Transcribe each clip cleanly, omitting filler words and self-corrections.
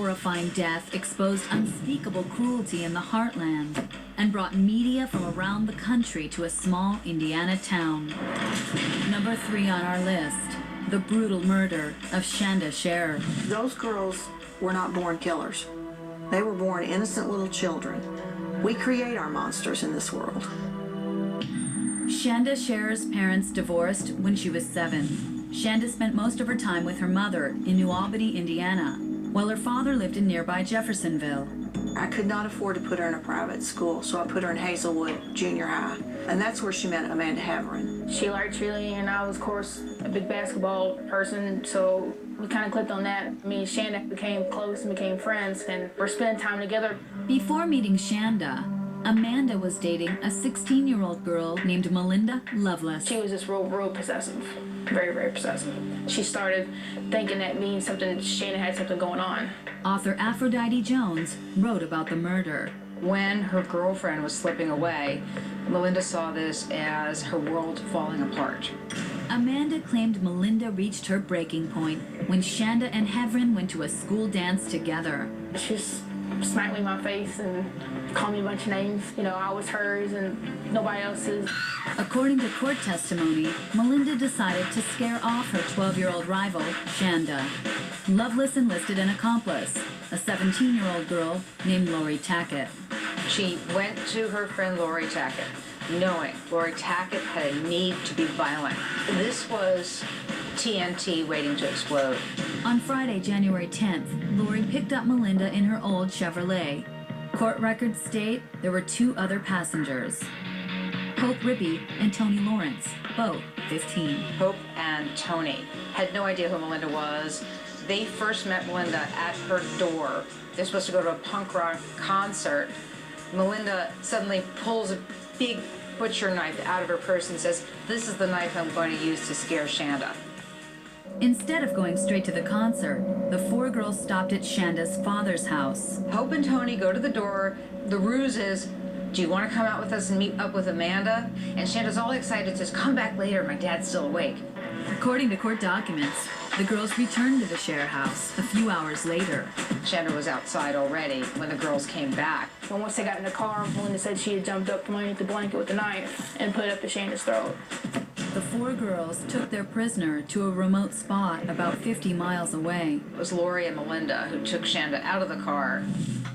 horrifying death exposed unspeakable cruelty in the heartland and brought media from around the country to a small Indiana town. Number 3 on our list, the brutal murder of Shanda Sharer. Those girls were not born killers. They were born innocent little children. We create our monsters in this world. Shanda Sharer's parents divorced when she was 7. Shanda spent most of her time with her mother in New Albany, Indiana, while her father lived in nearby Jeffersonville. I could not afford to put her in a private school, so I put her in Hazelwood Junior High, and that's where she met Amanda Haverin. She liked cheerleading, and I was, of course, a big basketball person, so we kind of clicked on that. Me and Shanda became close and became friends, and we're spending time together. Before meeting Shanda, Amanda was dating a 16-year-old girl named Melinda Loveless. She was just real possessive. Very, very possessive. She started thinking that means something, Shanda had something going on. Author Aphrodite Jones wrote about the murder. When her girlfriend was slipping away, Melinda saw this as her world falling apart. Amanda claimed Melinda reached her breaking point when Shanda and Haverin went to a school dance together. She smacked me in my face and called me a bunch of names. You know, I was hers and nobody else's. According to court testimony, Melinda decided to scare off her 12-year-old rival, Shanda. Loveless enlisted an accomplice, a 17-year-old girl named Lori Tackett. She went to her friend Lori Tackett, knowing Lori Tackett had a need to be violent. This was TNT waiting to explode. On Friday, January 10th, Lori picked up Melinda in her old Chevrolet. Court records state there were 2 other passengers, Hope Rippey and Tony Lawrence, both 15. Hope and Tony had no idea who Melinda was. They first met Melinda at her door. They're supposed to go to a punk rock concert. Melinda suddenly pulls a big butcher knife out of her purse and says, "This is the knife I'm going to use to scare Shanda." Instead of going straight to the concert, the 4 girls stopped at Shanda's father's house. Hope and Tony go to the door. The ruse is, "Do you want to come out with us and meet up with Amanda?" And Shanda's all excited, says, "Come back later, my dad's still awake." According to court documents, the girls returned to the Sharer house a few hours later. Shanda was outside already when the girls came back. And once they got in the car, Melinda said she had jumped up from underneath the blanket with a knife and put it up to Shanda's throat. The 4 girls took their prisoner to a remote spot about 50 miles away. It was Lori and Melinda who took Shanda out of the car.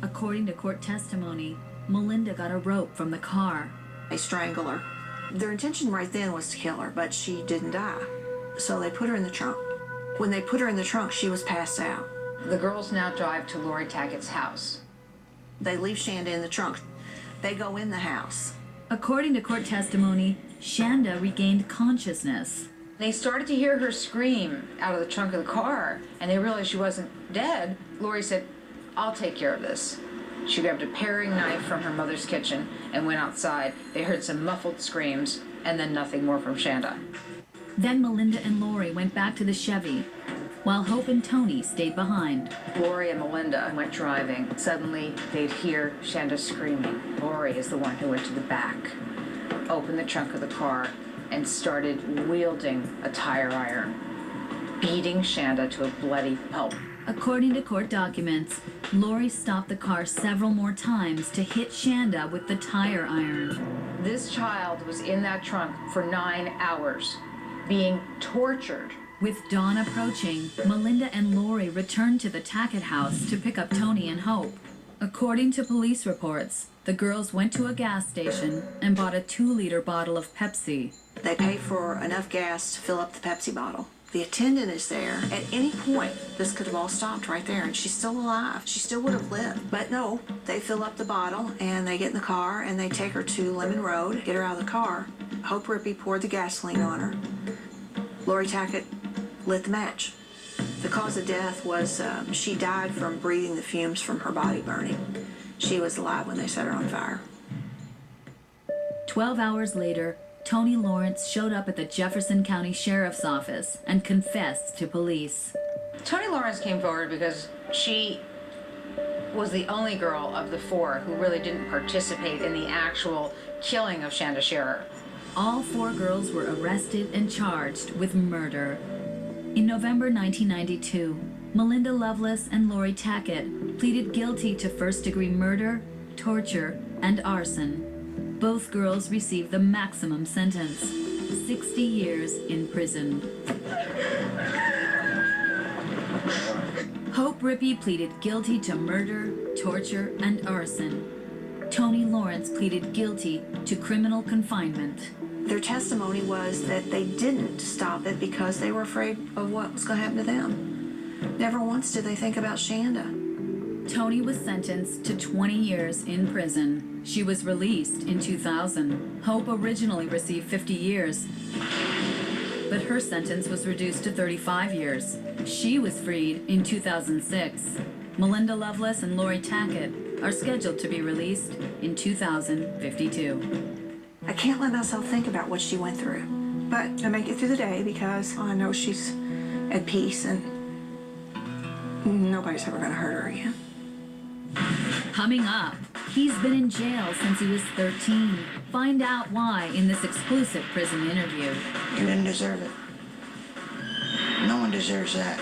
According to court testimony, Melinda got a rope from the car. They strangle her. Their intention right then was to kill her, but she didn't die. So they put her in the trunk. When they put her in the trunk, she was passed out. The girls now drive to Lori Tackett's house. They leave Shanda in the trunk. They go in the house. According to court testimony, Shanda regained consciousness. They started to hear her scream out of the trunk of the car, and they realized she wasn't dead. Lori said, "I'll take care of this." She grabbed a paring knife from her mother's kitchen and went outside. They heard some muffled screams, and then nothing more from Shanda. Then Melinda and Lori went back to the Chevy, while Hope and Tony stayed behind. Lori and Melinda went driving. Suddenly, they'd hear Shanda screaming. Lori is the one who went to the back, opened the trunk of the car, and started wielding a tire iron, beating Shanda to a bloody pulp. According to court documents, Lori stopped the car several more times to hit Shanda with the tire iron. This child was in that trunk for 9 hours, being tortured. With dawn approaching, Melinda and Lori returned to the Tackett house to pick up Tony and Hope. According to police reports, the girls went to a gas station and bought a 2-liter bottle of Pepsi. They pay for enough gas to fill up the Pepsi bottle. The attendant is there. At any point, this could have all stopped right there, and she's still alive. She still would have lived. But no, they fill up the bottle, and they get in the car, and they take her to Lemon Road, get her out of the car. Hope Rippey poured the gasoline on her. Lori Tackett lit the match. The cause of death was she died from breathing the fumes from her body burning. She was alive when they set her on fire. 12 hours later, Tony Lawrence showed up at the Jefferson County Sheriff's Office and confessed to police. Tony Lawrence came forward because she was the only girl of the 4 who really didn't participate in the actual killing of Shanda Sharer. All 4 girls were arrested and charged with murder. In November 1992, Melinda Loveless and Lori Tackett pleaded guilty to first-degree murder, torture, and arson. Both girls received the maximum sentence, 60 years in prison. Hope Rippey pleaded guilty to murder, torture, and arson. Tony Lawrence pleaded guilty to criminal confinement. Their testimony was that they didn't stop it because they were afraid of what was going to happen to them. Never once did they think about Shanda. Tony was sentenced to 20 years in prison. She was released in 2000. Hope originally received 50 years, but her sentence was reduced to 35 years. She was freed in 2006. Melinda Loveless and Lori Tackett are scheduled to be released in 2052. I can't let myself think about what she went through, but I make it through the day because I know she's at peace and nobody's ever going to hurt her again. Coming up, he's been in jail since he was 13. Find out why in this exclusive prison interview. You didn't deserve it. No one deserves that.